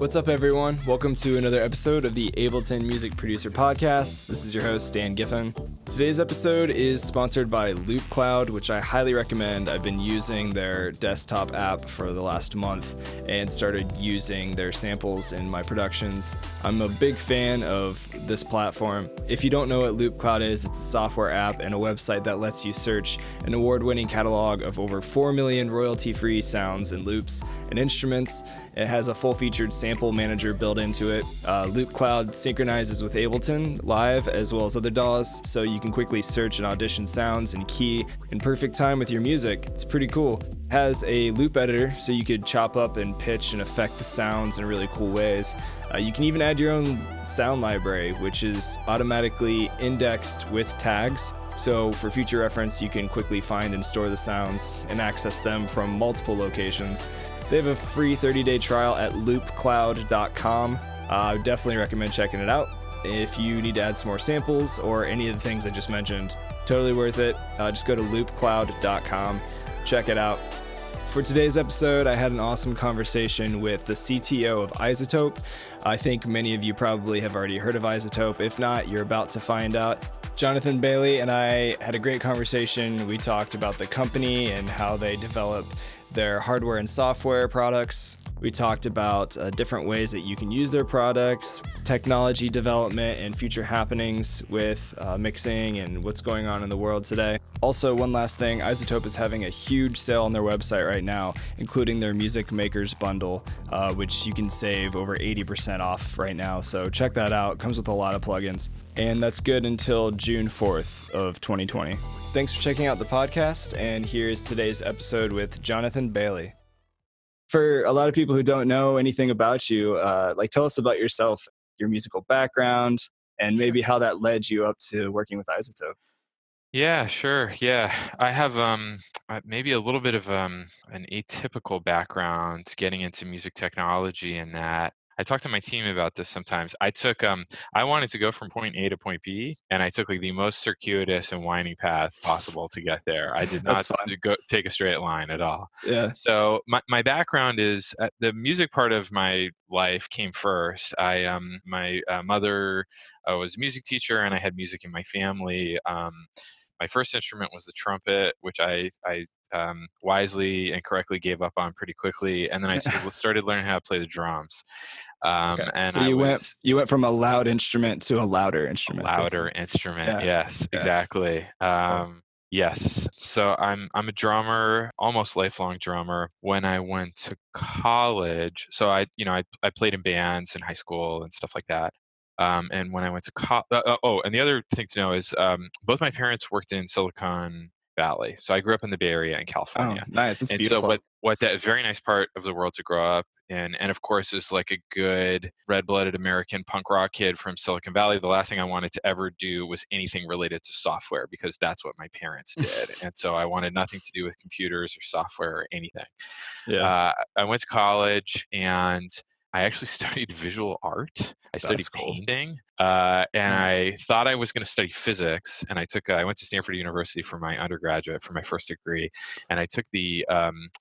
What's up, everyone? Welcome to another episode of the Ableton Music Producer Podcast. This is your host, Dan Giffen. Today's episode is sponsored by LoopCloud, which I highly recommend. I've been using their desktop app for the last month and started using their samples in my productions. I'm a big fan of this platform. If you don't know what LoopCloud is, it's a software app and a website that lets you search an award-winning catalog of over 4 million royalty-free sounds and loops and instruments. It has a full-featured sample manager built into it. LoopCloud synchronizes with Ableton Live as well as other DAWs, so you can quickly search and audition sounds and key in perfect time with your music. It's pretty cool. It has a loop editor, so you could chop up and pitch and affect the sounds in really cool ways. You can even add your own sound library, which is automatically indexed with tags. So for future reference, you can quickly find and store the sounds and access them from multiple locations. They have a free 30-day trial at loopcloud.com. I would definitely recommend checking it out. If you need to add some more samples or any of the things I just mentioned, totally worth it. Just go to loopcloud.com, check it out. For today's episode, I had an awesome conversation with the CTO of iZotope. I think many of you probably have already heard of iZotope. If not, you're about to find out. Jonathan Bailey and I had a great conversation. We talked about the company and how they develop their hardware and software products. We talked about different ways that you can use their products, technology development, and future happenings with mixing and what's going on in the world today. Also, one last thing, iZotope is having a huge sale on their website right now, including their Music Makers Bundle, which you can save over 80% off right now. So check that out. It comes with a lot of plugins. And that's good until June 4th of 2020. Thanks for checking out the podcast, and here's today's episode with Jonathan Bailey. For a lot of people who don't know anything about you, tell us about yourself, your musical background, and maybe how that led you up to working with iZotope. Yeah, sure. Yeah, I have maybe a little bit of an atypical background getting into music technology, in that I talk to my team about this sometimes. I wanted to go from point A to point B, and I took like the most circuitous and winding path possible to get there. I did not That's fun. take a straight line at all. Yeah. So my background is the music part of my life came first. My mother was a music teacher, and I had music in my family. My first instrument was the trumpet, which I wisely and correctly gave up on pretty quickly, and then I started learning how to play the drums. Okay. And So you went from a loud instrument to a louder instrument. Louder instrument. Yeah. Yes, Yeah. exactly. Yes. So I'm a drummer, almost lifelong drummer. When I went to college, so I played in bands in high school and stuff like that. And when I went to and the other thing to know is both my parents worked in Silicon Valley. So I grew up in the Bay Area in Oh, California. nice. That's And beautiful. so what that very nice part of the world to grow up in, and of course is like a good red-blooded American punk rock kid from Silicon Valley, the last thing I wanted to ever do was anything related to software, because that's what my parents did. And so I wanted nothing to do with computers or software or anything. Yeah. I went to college, and I actually studied visual art. I studied That's cool. painting, and Nice. I thought I was going to study physics. And I went to Stanford University for my undergraduate, for my first degree, and I took the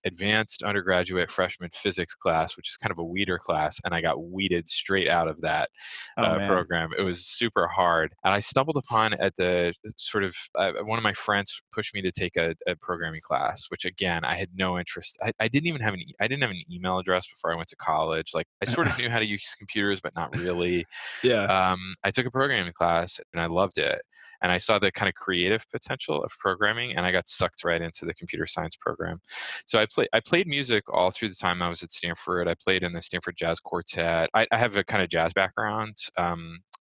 advanced undergraduate freshman physics class, which is kind of a weeder class, and I got weeded straight out of that Oh, man. program. It was super hard, and I stumbled upon at the sort of one of my friends pushed me to take a programming class, which again I had no interest. I didn't even have I didn't have an email address before I went to college. Like I sort of knew how to use computers, but not really. Yeah. I took a programming class and I loved it. And I saw the kind of creative potential of programming, and I got sucked right into the computer science program. So I played music all through the time I was at Stanford. I played in the Stanford Jazz Quartet. I have a kind of jazz background,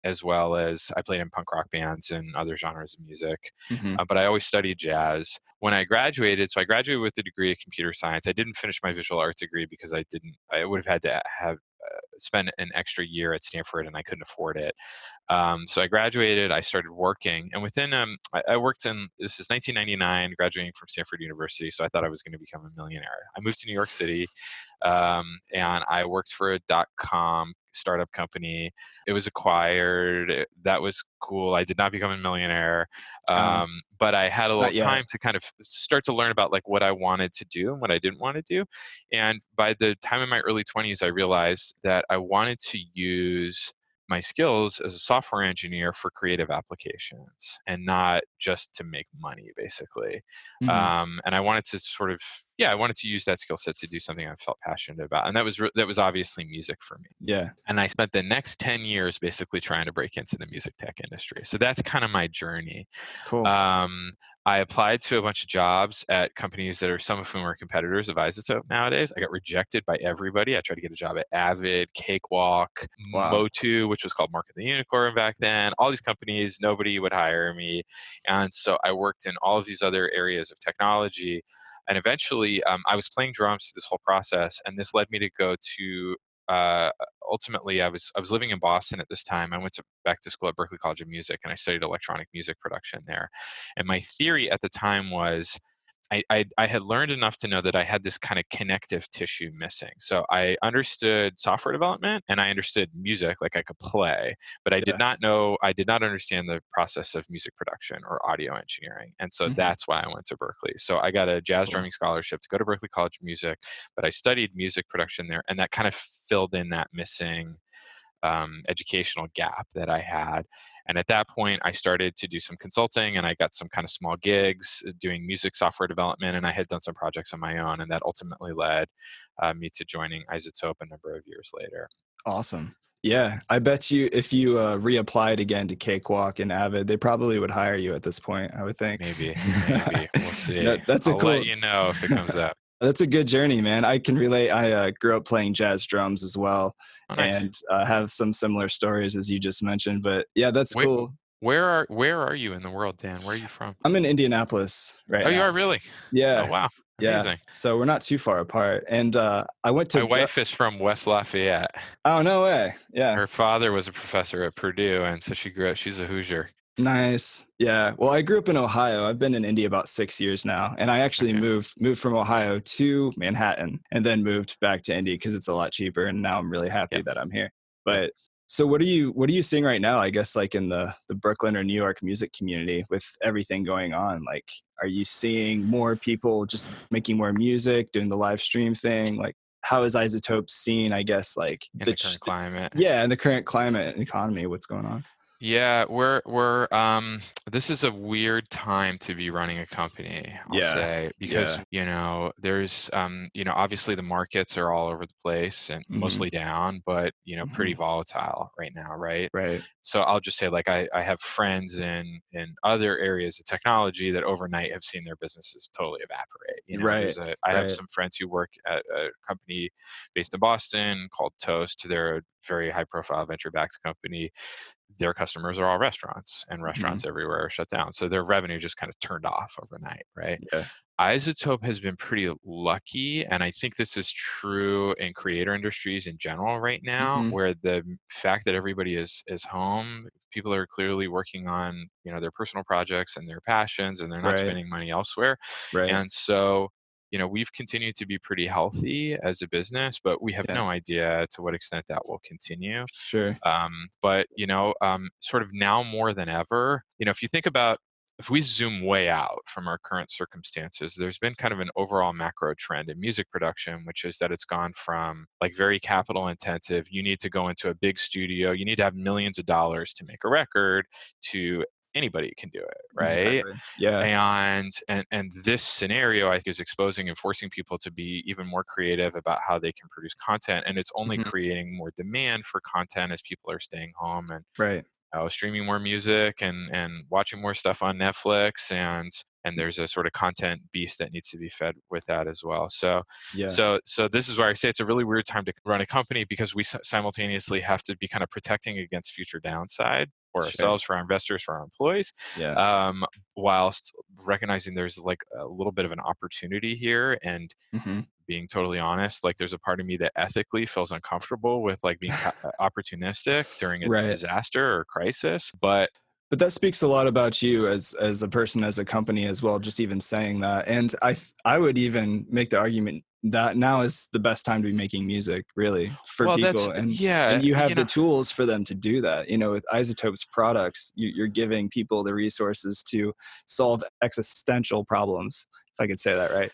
as well as I played in punk rock bands and other genres of music. Hmm. But I always studied jazz. When I graduated, so I graduated with a degree in computer science. I didn't finish my visual arts degree because I would have had to have spend an extra year at Stanford, and I couldn't afford it. So I graduated, I started working, and within, I worked this is 1999, graduating from Stanford University, so I thought I was going to become a millionaire. I moved to New York City, and I worked for a .com startup company. It was acquired. That was cool. I did not become a millionaire, Um, but I had a little Not yet. time to kind of start to learn about like what I wanted to do and what I didn't want to do. And by the time in my early 20s, I realized that I wanted to use my skills as a software engineer for creative applications and not just to make money, basically. Mhm. And I wanted to yeah, I wanted to use that skill set to do something I felt passionate about, and that was obviously music for me. Yeah. And I spent the next 10 years basically trying to break into the music tech industry. So that's kind of my journey. Cool. Um, I applied to a bunch of jobs at companies that are some of whom are competitors of iZotope nowadays. I got rejected by everybody. I tried to get a job at Avid, Cakewalk, Wow. Motu, which was called Market the Unicorn back then. All these companies, nobody would hire me. And so I worked in all of these other areas of technology. And eventually, I was playing drums through this whole process, and this led me to go to uh, ultimately, I was living in Boston at this time. I went back to school at Berklee College of Music, and I studied electronic music production there. And my theory at the time was I had learned enough to know that I had this kind of connective tissue missing. So I understood software development and I understood music, like I could play, but Yeah. I did not understand the process of music production or audio engineering. And so Mhm. that's why I went to Berkeley. So I got a jazz Cool. drumming scholarship to go to Berklee College of Music, but I studied music production there, and that kind of filled in that missing educational gap that I had. And at that point, I started to do some consulting and I got some kind of small gigs doing music software development. And I had done some projects on my own. And that ultimately led me to joining iZotope a number of years later. Awesome. Yeah, I bet you if you reapplied again to Cakewalk and Avid, they probably would hire you at this point, I would think. Maybe. We'll see. That's a I'll let cool. you know if it comes up. That's a good journey, man. I can relate. I grew up playing jazz drums as well, Oh, nice. and have some similar stories as you just mentioned. But yeah, that's Wait, cool. where are you in the world, Dan? Where are you from? I'm in Indianapolis right Oh, you now. are really? Oh, Yeah, wow. yeah. Amazing. So we're not too far apart. And I went to. My wife is from West Lafayette. Oh no way! Yeah, Her father was a professor at Purdue, and so she's a Hoosier. nice. Yeah. Well, I grew up in Ohio. I've been in India about 6 years now, and I actually Okay. moved from Ohio to Manhattan, and then moved back to Indy because it's a lot cheaper. And now I'm really happy Yep. that I'm here. Yep. But so, what are you seeing right now? I guess like in the Brooklyn or New York music community with everything going on. Like, are you seeing more people just making more music, doing the live stream thing? Like, how is Isotope seen? I guess like In the current climate. yeah, in the current climate and economy, what's going on? Yeah, we're this is a weird time to be running a company, I'll Yeah, say, because, yeah. there's obviously the markets are all over the place and Hmm. mostly down, but, pretty Hmm. volatile right now, right? Right. So I'll just say like I have friends in other areas of technology that overnight have seen their businesses totally evaporate. Right. I have Right. some friends who work at a company based in Boston called Toast. They're a very high profile venture backed company. Their customers are all restaurants, and Mhm. restaurants everywhere are shut down. So their revenue just kind of turned off overnight, right? Yeah. Isotope has been pretty lucky, and I think this is true in creator industries in general right now, Mhm. where the fact that everybody is home, people are clearly working on their personal projects and their passions, and they're not Right. spending money elsewhere, Right. and so. We've continued to be pretty healthy as a business, but we have Yeah. no idea to what extent that will continue. Sure. But sort of now more than ever, if you think about if we zoom way out from our current circumstances, there's been kind of an overall macro trend in music production, which is that it's gone from like very capital intensive. You need to go into a big studio, you need to have millions of dollars to make a record, to anybody can do it, right? Exactly. Yeah. And this scenario I think is exposing and forcing people to be even more creative about how they can produce content, and it's only Mhm. creating more demand for content as people are staying home and Right. streaming more music and watching more stuff on Netflix, and there's a sort of content beast that needs to be fed with that as well. So, Yeah. so this is where I say it's a really weird time to run a company, because we simultaneously have to be kind of protecting against future downside for Sure. ourselves, for our investors, for our employees, Yeah. um, whilst recognizing there's like a little bit of an opportunity here. And Mhm. being totally honest, like there's a part of me that ethically feels uncomfortable with like being opportunistic during a Right. disaster or crisis. But But that speaks a lot about you as a person, as a company as well, just even saying that. And I would even make the argument that now is the best time to be making music, really, for Well, that's people, and yeah, you have the tools for them to do that. With iZotope's products, you're giving people the resources to solve existential problems, if I could say that right.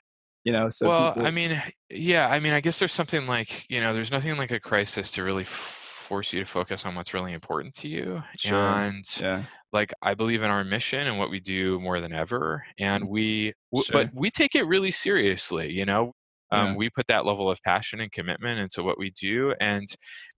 So well, I people. mean, yeah, I mean, I guess there's something like, there's nothing like a crisis to really force you to focus on what's really important to you. Sure. And Yeah. like, I believe in our mission and what we do more than ever. And Mm. but Sure. we take it really seriously. Yeah. We put that level of passion and commitment into what we do. And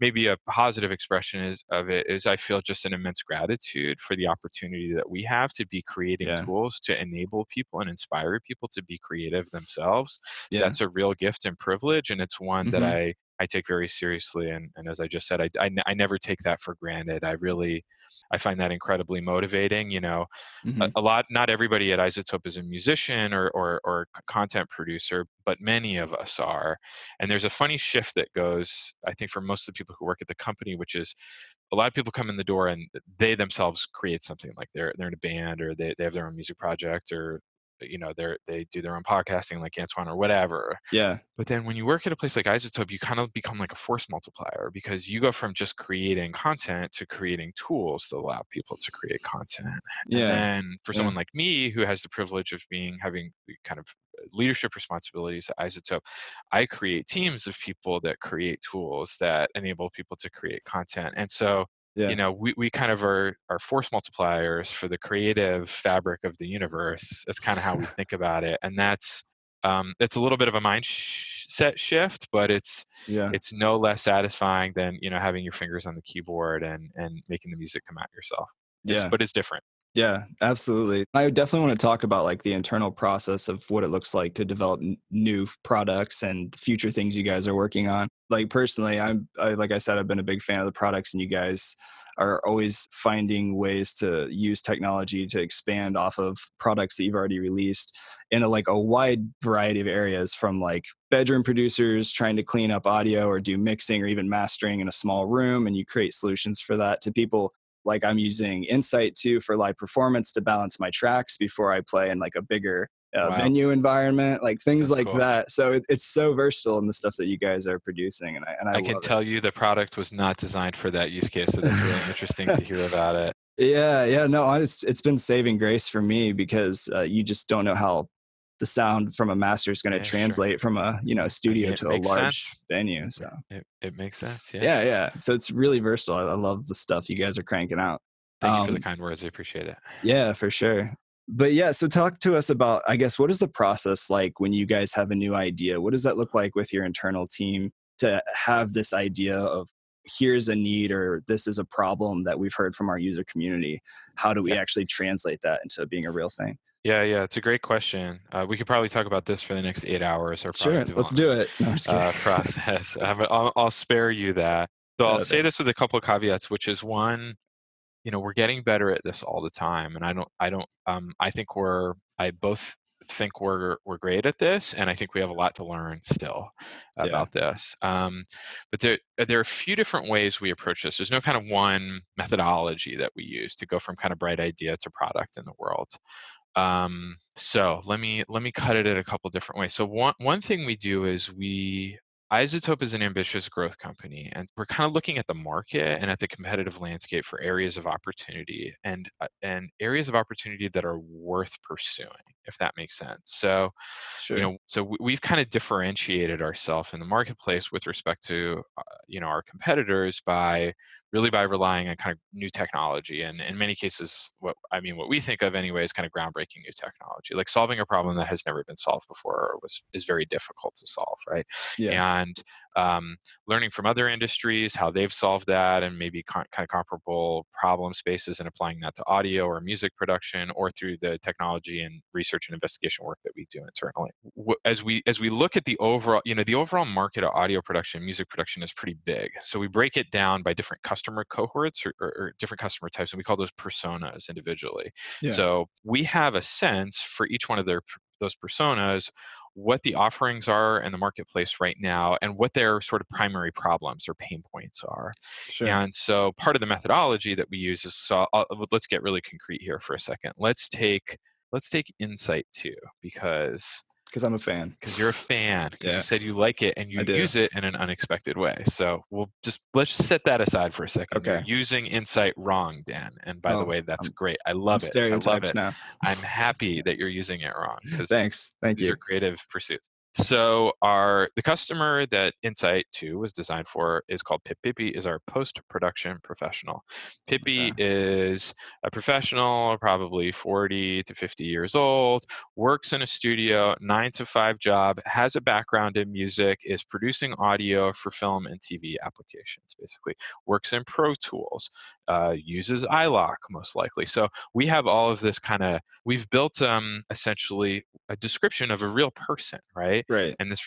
maybe a positive expression of it is I feel just an immense gratitude for the opportunity that we have to be creating Yeah. tools to enable people and inspire people to be creative themselves. Yeah. That's a real gift and privilege, and it's one that Hmm. I take very seriously. And as I just said, I never take that for granted. I find that incredibly motivating. Hmm. Not everybody at iZotope is a musician or content producer, but many of us are. And there's a funny shift that goes, I think, for most of the people who work at the company, which is a lot of people come in the door and they themselves create something, like they're in a band, or they have their own music project, or they do their own podcasting like Antoine or whatever. Yeah. But then when you work at a place like iZotope, you kind of become like a force multiplier, because you go from just creating content to creating tools that allow people to create content. And Yeah. then for Yeah. someone like me, who has the privilege of having the kind of leadership responsibilities at iZotope, I create teams of people that create tools that enable people to create content. And so, Yeah. we kind of are force multipliers for the creative fabric of the universe. That's kind of how we think about it. And it's a little bit of a mindset shift, but Yeah. it's no less satisfying than having your fingers on the keyboard and making the music come out yourself. Yeah. It's different. Yeah, absolutely. I would definitely want to talk about like the internal process of what it looks like to develop new products and future things you guys are working on. Like personally, like I said, I've been a big fan of the products, and you guys are always finding ways to use technology to expand off of products that you've already released in like a wide variety of areas, from like bedroom producers trying to clean up audio or do mixing or even mastering in a small room, and you create solutions for that, to people like I'm using Insight too for live performance to balance my tracks before I play in like a bigger Wow, venue environment, like things that's like cool. that. So it's so versatile in the stuff that you guys are producing, and I I can love it. tell you the product was not designed for that use case, so that's really interesting to hear about it. Yeah, yeah, no, it's been saving grace for me, because you just don't know how the sound from a master is going to Yeah, sure. translate from a I mean, studio it to a makes large sense. venue. So It makes sense. Yeah. yeah, yeah. So it's really versatile. I love the stuff you guys are cranking out. Thank you for the Um, kind words. I appreciate it. Yeah, for sure. But yeah, so talk to us about, I guess, what is the process like when you guys have a new idea? What does that look like with your internal team to have this idea of, here's a need, or this is a problem that we've heard from our user community? How do we Yeah. actually translate that into being a real thing? Yeah, yeah, it's a great question. We could probably talk about this for the next 8 hours, our Sure, product let's do development it. No, I'm just kidding. process. But I'll spare you that. So I'll say Thanks. this with a couple of caveats, which is one, we're getting better at this all the time, and I both think we're great at this, and I think we have a lot to learn still Yeah, about this. But there are a few different ways we approach this. There's no kind of one methodology that we use to go from kind of bright idea to product in the world. So let me cut it at a couple different ways. So one thing we do is iZotope is an ambitious growth company, and we're kind of looking at the market and at the competitive landscape for areas of opportunity, and areas of opportunity that are worth pursuing, if that makes sense. So sure. we've kind of differentiated ourselves in the marketplace with respect to our competitors by relying on kind of new technology, and in many cases, what we think of anyway is kind of groundbreaking new technology, like solving a problem that has never been solved before, or is very difficult to solve, right? Yeah, And learning from other industries how they've solved that, and maybe kind of comparable problem spaces, and applying that to audio or music production, or through the technology and research and investigation work that we do internally. As we look at the overall market of audio production, music production is pretty big. So we break it down by different customer cohorts, or different customer types, and we call those personas individually. yeah, So we have a sense for each one of those personas, what the offerings are in the marketplace right now, and what their sort of primary problems or pain points are. sure. And so part of the methodology that we use is, let's get really concrete here for a second. Let's take Insight 2, because because I'm a fan. Because you're a fan, because you Yeah, said you like it and I you do. use it in an unexpected way. So let's set that aside for a second. You're Okay. using Insight wrong, Dan. And by the Oh, way, that's I'm great. I I'm love it. I love stereotyped it. now. I'm happy that you're using it wrong because Thanks. Thank these are you. creative pursuits. So the customer that Insight 2 was designed for is called Pip. Pippi is our post-production professional. Pippi Okay. is a professional, probably 40 to 50 years old, works in a studio, 9 to 5 job, has a background in music, is producing audio for film and TV applications, basically. Works in Pro Tools, uses iLok most likely. So we have all of this we've built essentially a description of a real person, right? Right. And this,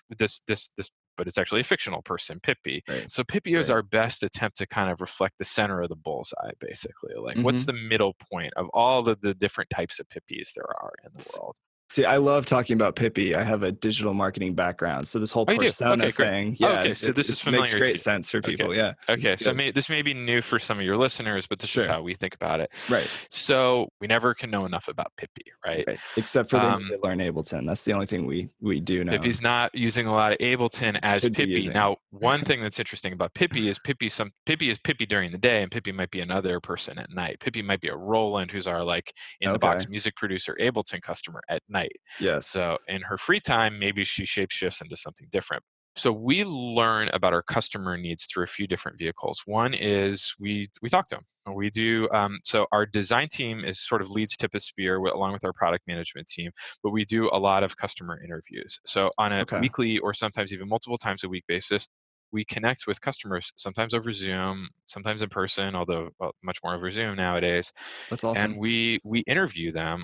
but it's actually a fictional person, Pippi. Right. So Pippi is Right. our best attempt to kind of reflect the center of the bullseye, basically. Like, what's Mm-hmm. the middle point of all of the different types of Pippis there are in the world? See, I love talking about Pippi. I have a digital marketing background, so this whole Oh, you do? persona Okay, great. thing, Oh, yeah, okay, so this is it makes familiar to great you. sense for Okay. people. Yeah, this is Okay, so good. this may be new for some of your listeners, but this is Sure. how we think about it. Right. So we never can know enough about Pippi, right? Right. Except for they need Um, to learn Ableton. That's the only thing we do know. Pippi's not using a lot of Ableton as Should be Pippi. using. Now, one thing that's interesting about Pippi is Pippi is Pippi during the day, and Pippi might be another person at night. Pippi might be a Roland, who's our like in the Okay. box music producer Ableton customer at night. Yes. So in her free time, maybe she shapeshifts into something different. So we learn about our customer needs through a few different vehicles. One is we talk to them. We do so our design team is sort of leads tip of spear along with our product management team, but we do a lot of customer interviews. So on a Okay. weekly or sometimes even multiple times a week basis, we connect with customers, sometimes over Zoom, sometimes in person, although much more over Zoom nowadays. That's And awesome. we interview them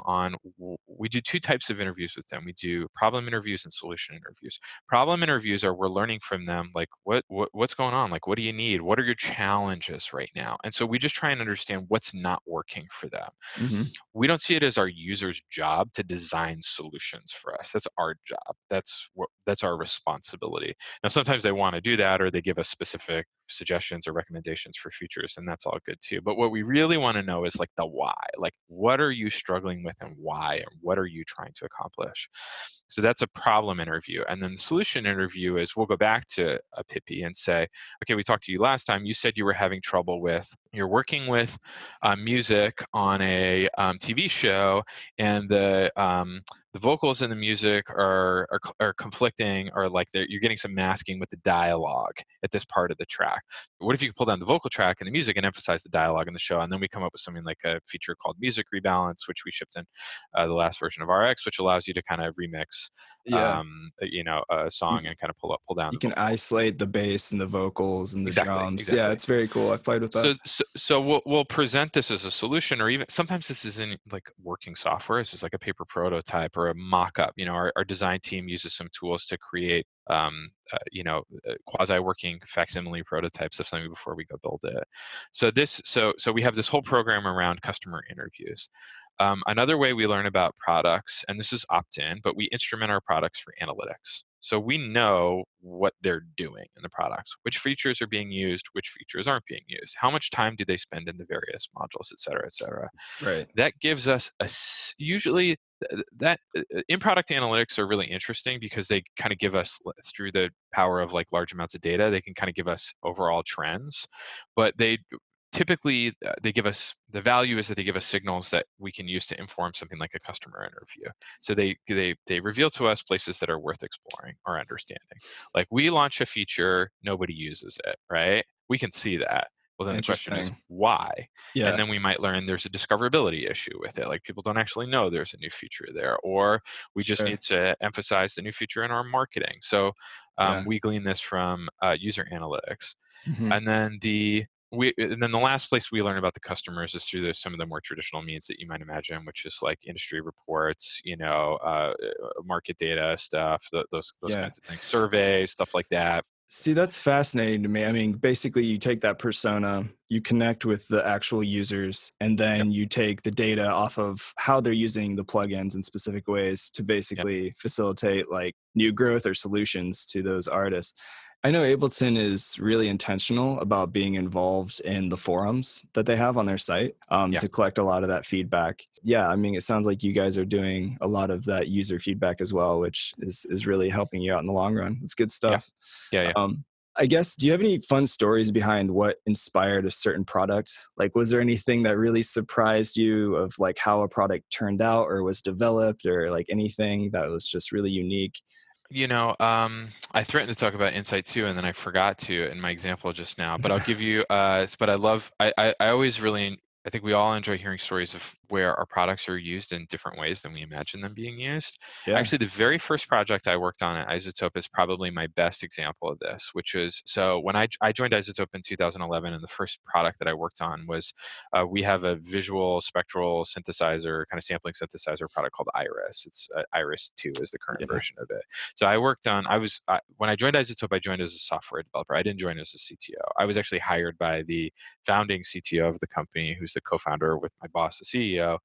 we do two types of interviews with them. We do problem interviews and solution interviews. Problem interviews are we're learning from them, like what's going on, like what do you need, what are your challenges right now, and so we just try and understand what's not working for them. Hmm. We don't see it as our users' job to design solutions for us. That's our job. That's our responsibility. Now, sometimes they want to do that, or they give us specific suggestions or recommendations for features, and that's all good too. But what we really want to know is like the why. Like, what are you struggling with, and why, and what are you trying to accomplish? So that's a problem interview, and then the solution interview is we'll go back to a Pippi and say, okay, we talked to you last time. You said you were having trouble with you're working with music on a TV show, and the vocals in the music are conflicting, or like you're getting some masking with the dialogue at this part of the track. What if you could pull down the vocal track and the music and emphasize the dialogue in the show? And then we come up with something like a feature called Music Rebalance, which we shipped in the last version of RX, which allows you to kind of remix, Yeah. a You, song and kind of pull down you the can vocals. isolate the bass and the vocals and the Exactly, drums. Yeah, exactly. it's very cool. I've played with that. So we'll present this as a solution, or even sometimes this is in like working software. It's just like a paper prototype or a mock-up. Our design team uses some tools to create quasi-working facsimile prototypes of something before we go build it. So we have this whole program around customer interviews. Another way we learn about products, and this is opt-in, but we instrument our products for analytics. So we know what they're doing in the products, which features are being used, which features aren't being used, how much time do they spend in the various modules, et cetera, et cetera. Right. That gives us usually that in product analytics are really interesting because they kind of give us through the power of like large amounts of data, they can kind of give us overall trends, but typically they give us the value is that they give us signals that we can use to inform something like a customer interview. So they reveal to us places that are worth exploring or understanding. Like, we launch a feature, nobody uses it, right? We can see that. Well, then the question is Interesting. why? And Yeah. then we might learn there's a discoverability issue with it. Like, people don't actually know there's a new feature there, or we just Sure. need to emphasize the new feature in our marketing. So Yeah. we glean this from user analytics. Hmm. And then the last place we learn about the customers is through some of the more traditional means that you might imagine, which is like industry reports, market data stuff, those Yeah. kinds of things, surveys, stuff like that. See, that's fascinating to me. I mean, basically, you take that persona you connect with the actual users, and Yep. then you take the data off of how they're using the plugins in specific ways to Yep. basically facilitate like new growth or solutions to those artists. I know Ableton is really intentional about being involved in the forums that they have on their site, Yeah. to collect a lot of that feedback. Yeah, I mean, it sounds like you guys are doing a lot of that user feedback as well, which is really helping you out in the long run. It's good Yeah. stuff. Yeah. Yeah. Um, I guess, do you have any fun stories behind what inspired a certain product? Like, was there anything that really surprised you of like how a product turned out or was developed, or like anything that was just really unique? I threatened to talk about Insight 2, and then I forgot to in my example just now. But I'll give you. But I always really. I think we all enjoy hearing stories of where our products are used in different ways than we imagine them being used. Yeah, Actually, the very first project I worked on at iZotope is probably my best example of this, which is so when I joined iZotope in 2011, and the first product that I worked on was we have a visual spectral synthesizer, kind of sampling synthesizer product called Iris. It's Iris 2 is the current yeah, version of it. So I worked on, when I joined iZotope, I joined as a software developer. I didn't join as a CTO. I was actually hired by the founding CTO of the company, who's the co-founder with my boss, the CEO, a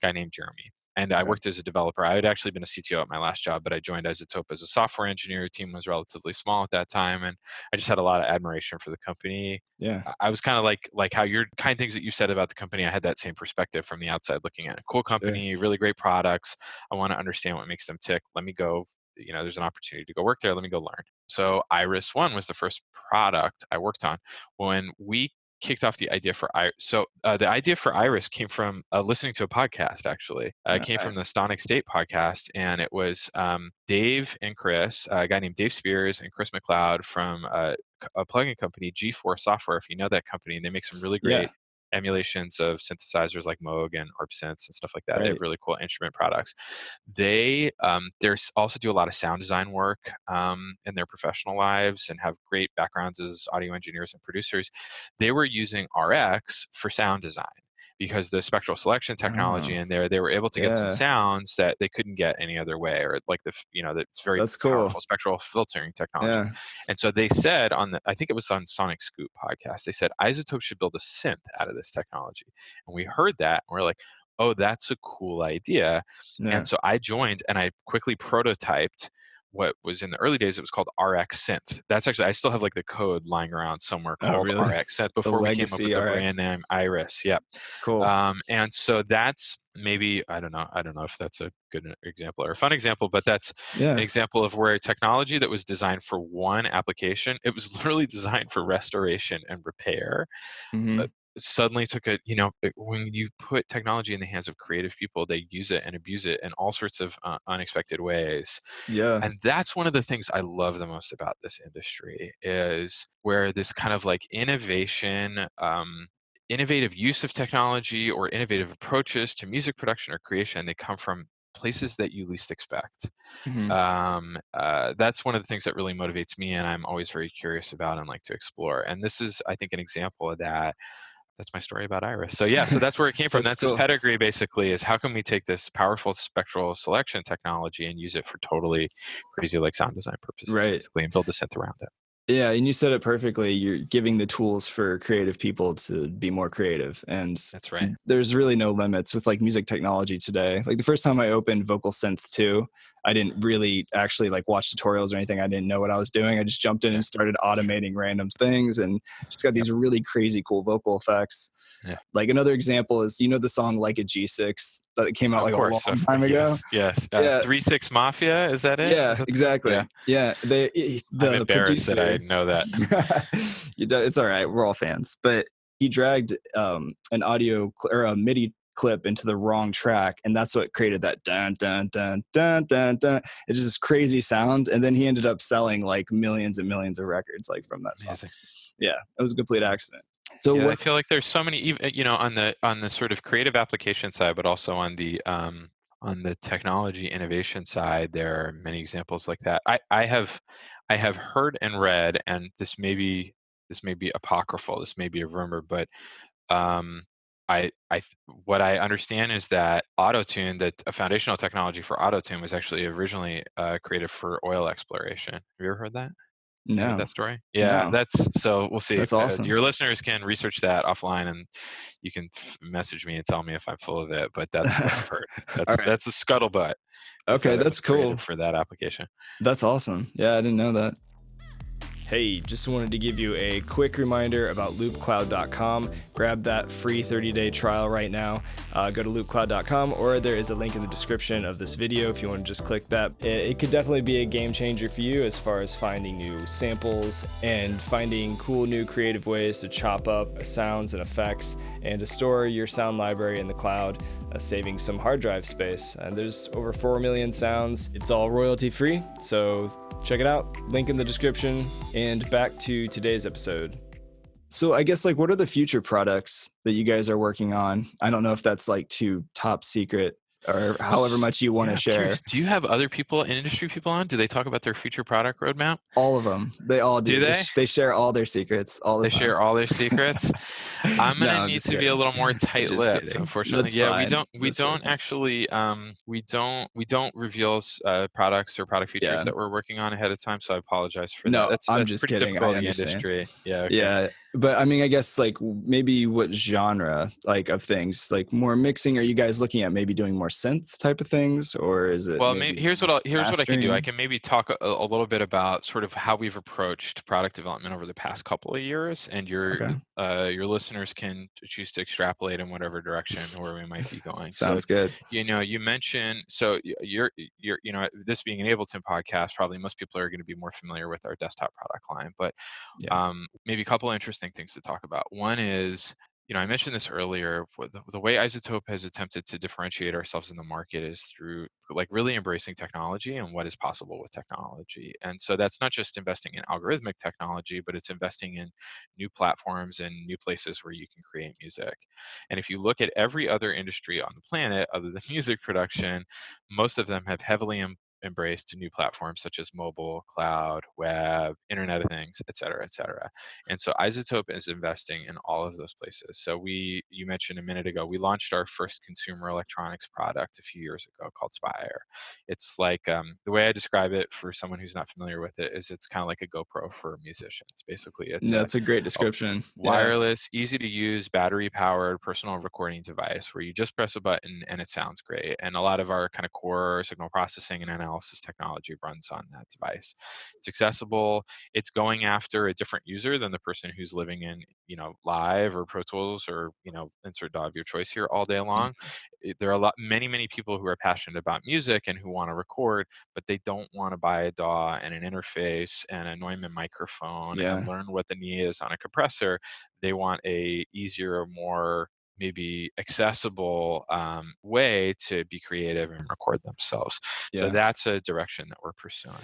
guy named Jeremy. And I okay, worked as a developer. I had actually been a CTO at my last job, but I joined iZotope as a software engineer. The team was relatively small at that time, and I just had a lot of admiration for the company. yeah, I was kind of like how your kind things that you said about the company. I had that same perspective from the outside looking at it. Cool sure, company, really great products. I want to understand what makes them tick. Let me go. There's an opportunity to go work there. Let me go learn. So Iris One was the first product I worked on. When we kicked off the idea for Iris, the idea for Iris came from listening to a podcast. Actually, it came from the nice, Sonic State podcast, and it was Dave and Chris, a guy named Dave Spears and Chris McLeod from a plugin company, G4 Software. If you know that company, they make some really yeah, great emulations of synthesizers like Moog and ARP synths and stuff like that. They have right, really cool instrument products. There's also do a lot of sound design work in their professional lives and have great backgrounds as audio engineers and producers. They were using RX for sound design because the spectral selection technology oh, in there, they were able to get some yeah, sounds that they couldn't get any other way, or like that's very that's cool, powerful spectral filtering technology. yeah, And so they said I think it was on Sonic Scoop podcast, they said iZotope should build a synth out of this technology. And we heard that and we're like, oh, that's a cool idea. yeah, And so I joined and I quickly prototyped what was in the early days, it was called RX Synth. That's actually, I still have like the code lying around somewhere oh, called really? RX Synth The before we came up with legacy the brand RX, name Iris. Yep. cool, And so that's maybe, I don't know if that's a good example or a fun example, but that's an yeah, example of where technology that was designed for one application, it was literally designed for restoration and repair, uh, hmm, suddenly took when you put technology in the hands of creative people, they use it and abuse it in all sorts of unexpected ways. yeah, And that's one of the things I love the most about this industry is where this kind of like innovative use of technology or innovative approaches to music production or creation, they come from places that you least expect. hmm, That's one of the things that really motivates me, and I'm always very curious about and like to explore. And this is, I think, an example of that. That's my story about Iris. So yeah, so that's where it came from. that's That's his cool. pedigree basically, is how can we take this powerful spectral selection technology and use it for totally crazy like sound design purposes Right. basically and build a synth around it. Yeah, and you said it perfectly. You're giving the tools for creative people to be more creative, and That's right. there's really no limits with like music technology today. Like the first time I opened Vocal Synth 2, I didn't really actually like watch tutorials or anything. I didn't know what I was doing. I just jumped in Yeah. and started automating random things and just got Yep. these really crazy cool vocal effects. Yeah. Like another example is, the song Like a G6 that came out Of like a long course. time ago? Yes. Yes. Yeah, 3 6 Mafia, is that it? Is yeah, that exactly. yeah. Yeah, I'm the embarrassed that I producer. know that. It's all right. We're all fans. But he dragged an or a MIDI clip into the wrong track, and that's what created that dun dun dun dun dun dun. It's just this crazy sound, and then he ended up selling like millions and millions of records like from that song. Amazing. Yeah, it was a complete Yeah. accident. So Yeah, I what? feel like there's so many, on the sort of creative application side, but also on the technology innovation side, there are many examples like that. I have heard and read, and this may be apocryphal, this may be a rumor, but um, what I understand is that autotune, that a foundational technology for autotune, was actually originally created for oil exploration. Have you ever heard that? You heard No, that story? Yeah, no, that's so we'll see. that's awesome. Your listeners can research that offline, and you can message me and tell me if I'm full of it. But that's what I've heard. All That's right. that's the scuttlebutt, is Okay, that it that's was created cool. for that application. That's awesome. Yeah, I didn't know that. Hey, just wanted to give you a quick reminder about loopcloud.com. Grab that free 30-day trial right now. Go to loopcloud.com, or there is a link in the description of this video if you want to just click that. It could definitely be a game changer for you as far as finding new samples and finding cool new creative ways to chop up sounds and effects and to store your sound library in the cloud, saving some hard drive space. And there's over 4 million sounds. It's all royalty free, so check it out. Link in the description. And back to today's episode. So I guess, like, what are the future products that you guys are working on? I don't know if that's like too top secret or however much you want Yeah, to I'm share. curious. Do you have other people, industry people on? Do they talk about their future product roadmap? All of them. They all Do do. they? They share all their secrets all the They time. share all their secrets. I'm No, gonna I'm need just to be a kidding. little more I'm just tight-lipped, kidding. unfortunately. That's Yeah, we fine. don't we That's so don't fine. actually we don't reveal products or product features Yeah. that we're working on ahead of time, so I apologize for that. No, I'm That's just pretty kidding. typical I of the understand. industry. Yeah, okay. Yeah, but I mean, I guess, like, maybe what genre, like, of things, like more mixing? Are you guys looking at maybe doing more synths type of things, or is it Well, maybe here's what I can do. I mastering? can maybe talk a little bit about sort of how we've approached product development over the past couple of years, and Okay, your listeners can choose to extrapolate in whatever direction where we might be going. So, sounds good. you mentioned this being an Ableton podcast, probably most people are going to be more familiar with our desktop product line, but Yeah, maybe a couple interesting things to talk about. One is, I mentioned this earlier. The way iZotope has attempted to differentiate ourselves in the market is through like really embracing technology and what is possible with technology. And so that's not just investing in algorithmic technology, but it's investing in new platforms and new places where you can create music. And if you look at every other industry on the planet other than music production, most of them have heavily embraced new platforms such as mobile, cloud, web, Internet of Things, et cetera, et cetera. And so iZotope is investing in all of those places. So you mentioned a minute ago, we launched our first consumer electronics product a few years ago called Spire. It's like, the way I describe it for someone who's not familiar with it is it's kind of like a GoPro for musicians. Basically, it's that's a great a description. Yeah, wireless, easy to use, battery powered personal recording device where you just press a button and it sounds great. And a lot of our kind of core signal processing and analysis technology runs on that device. It's accessible. It's going after a different user than the person who's living in, Live or Pro Tools or, insert DAW of your choice here all day mm, long. There are many people who are passionate about music and who want to record, but they don't want to buy a DAW and an interface and a Neumann microphone and yeah, learn what the knee is on a compressor. They want a easier, more maybe accessible way to be creative and record themselves. So yeah. that's a direction that we're pursuing.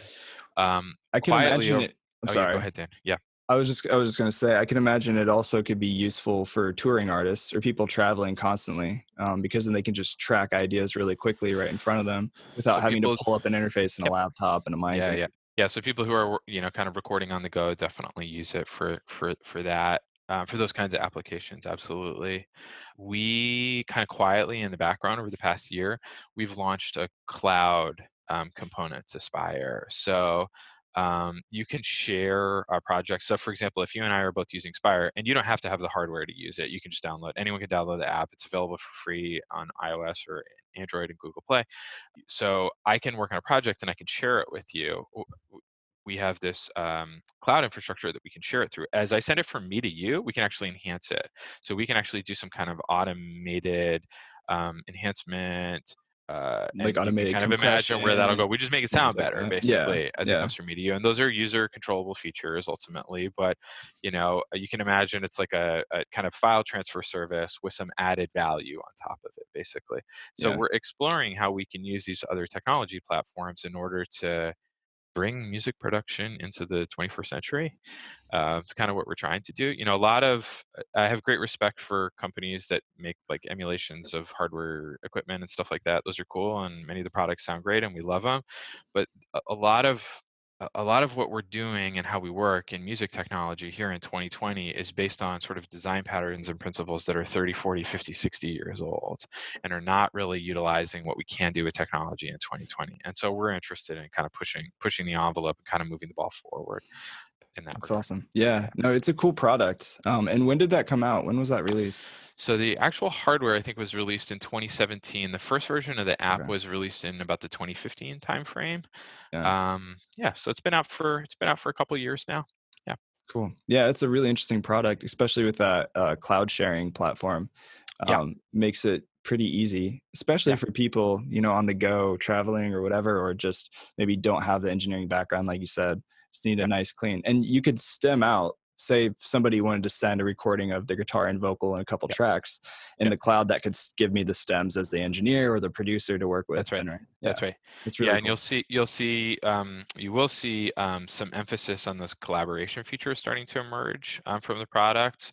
I can Quietly imagine over. it. I'm Oh yeah, go sorry. ahead, Dan. Yeah. I was just gonna say, I can imagine it also could be useful for touring artists or people traveling constantly, because then they can just track ideas really quickly right in front of them without So having to people. pull up an interface and a Yep. laptop and a mic Yeah, and yeah. Yeah, so people who are, kind of recording on the go definitely use it for that, for those kinds of applications, absolutely. We kind of quietly in the background over the past year, we've launched a cloud component to Spire. So you can share a project. So for example, if you and I are both using Spire, and you don't have to have the hardware to use it, you can just anyone can download the app. It's available for free on iOS or Android and Google Play. So I can work on a project and I can share it with you. We have this cloud infrastructure that we can share it through. As I send it from me to you, we can actually enhance it. So we can actually do some kind of automated enhancement. And like you can automated kind of imagine where that'll compression go. We just make it and things sound like better, that. Yeah, basically, as it yeah, comes from me to you. And those are user controllable features ultimately. But you can imagine it's like a kind of file transfer service with some added value on top of it, basically. So yeah, we're exploring how we can use these other technology platforms in order to bring music production into the 21st century. It's kind of what we're trying to do. A lot of I have great respect for companies that make like emulations of hardware equipment and stuff like that. Those are cool, and many of the products sound great, and we love them. But a lot of what we're doing and how we work in music technology here in 2020 is based on sort of design patterns and principles that are 30, 40, 50, 60 years old and are not really utilizing what we can do with technology in 2020. And so we're interested in kind of pushing the envelope and kind of moving the ball forward. in that That's regard. awesome. Yeah, Yeah. no, it's a cool product. And when did that come out? When was that released? So the actual hardware, I think, was released in 2017. The first version of the app Okay. was released in about the 2015 timeframe. Yeah. Yeah, so it's been out for a couple years now. Yeah. Cool. Yeah, it's a really interesting product, especially with that cloud sharing platform. Yeah. Makes it pretty easy, especially Yeah. for people, on the go, traveling or whatever, or just maybe don't have the engineering background, like you said. Just need a Yeah. nice clean. And you could stem out, say, if somebody wanted to send a recording of the guitar and vocal and a couple Yeah. tracks in Yeah. the cloud, that could give me the stems as the engineer or the producer to work with. That's right. And right, yeah, That's right. it's Yeah, really and cool. you will see some emphasis on those collaboration features starting to emerge from the product.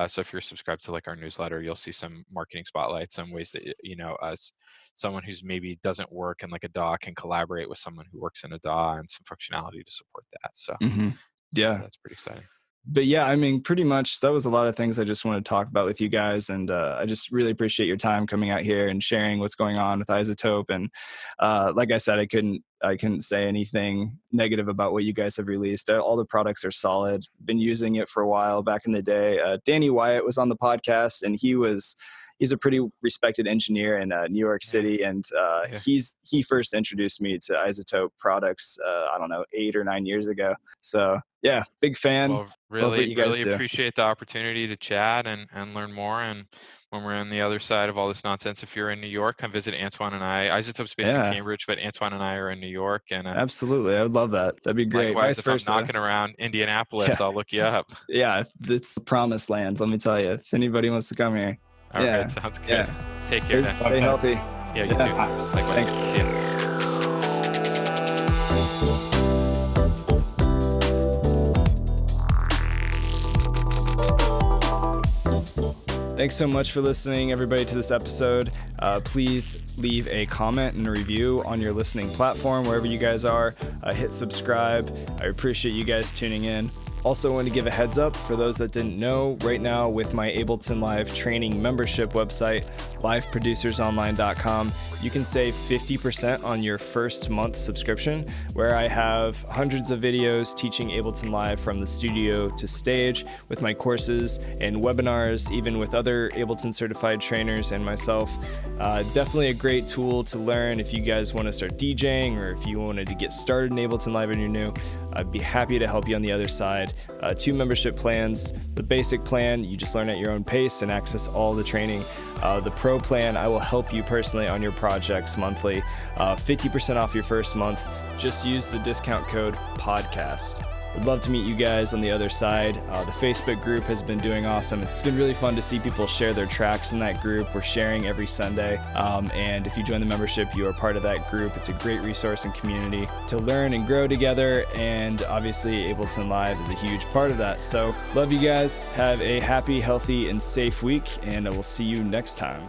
So if you're subscribed to like our newsletter, you'll see some marketing spotlights, some ways that someone who's maybe doesn't work in like a DAW can collaborate with someone who works in a DAW, and some functionality to support that. So Hmm. so Yeah. that's pretty exciting. But yeah, I mean, pretty much that was a lot of things I just want to talk about with you guys, and I just really appreciate your time coming out here and sharing what's going on with iZotope. And like I said, I couldn't say anything negative about what you guys have released. All the products are solid. Been using it for a while. Back in the day, Danny Wyatt was on the podcast, and he's a pretty respected engineer in New York Yeah. City, and Yeah. he first introduced me to iZotope products. I don't know, 8 or 9 years ago. So yeah, big fan. Well, Love what really, you guys really do. appreciate the opportunity to chat and learn more. And when we're on the other side of all this nonsense, if you're in New York, come visit Antoine and I. Isotope's based in Yeah, Cambridge, but Antoine and I are in New York. And absolutely. I would love that. That'd be great. likewise, Vice if I'm versa. knocking around Yeah, Indianapolis, I'll look you up. yeah. It's the promised land. Let me tell you. If anybody wants to come here, All right, yeah, sounds good. yeah. Take care, Stay Dan. stay healthy. Yeah, you too. Yeah. Likewise. Thanks. See ya. Thanks so much for listening, everybody, to this episode. Please leave a comment and a review on your listening platform, wherever you guys are. Hit subscribe. I appreciate you guys tuning in. Also, want to give a heads up for those that didn't know, right now with my Ableton Live training membership website, liveproducersonline.com, you can save 50% on your first month subscription, where I have hundreds of videos teaching Ableton Live from the studio to stage with my courses and webinars, even with other Ableton certified trainers and myself. Definitely a great tool to learn if you guys want to start DJing, or if you wanted to get started in Ableton Live and you're new. I'd be happy to help you on the other side. 2 membership plans. The basic plan, you just learn at your own pace and access all the training. The pro plan, I will help you personally on your projects monthly. 50% off your first month. Just use the discount code PODCAST. Would love to meet you guys on the other side. The Facebook group has been doing awesome. It's been really fun to see people share their tracks in that group. We're sharing every Sunday. And if you join the membership, you are part of that group. It's a great resource and community to learn and grow together. And obviously, Ableton Live is a huge part of that. So love you guys. Have a happy, healthy, and safe week. And I will see you next time.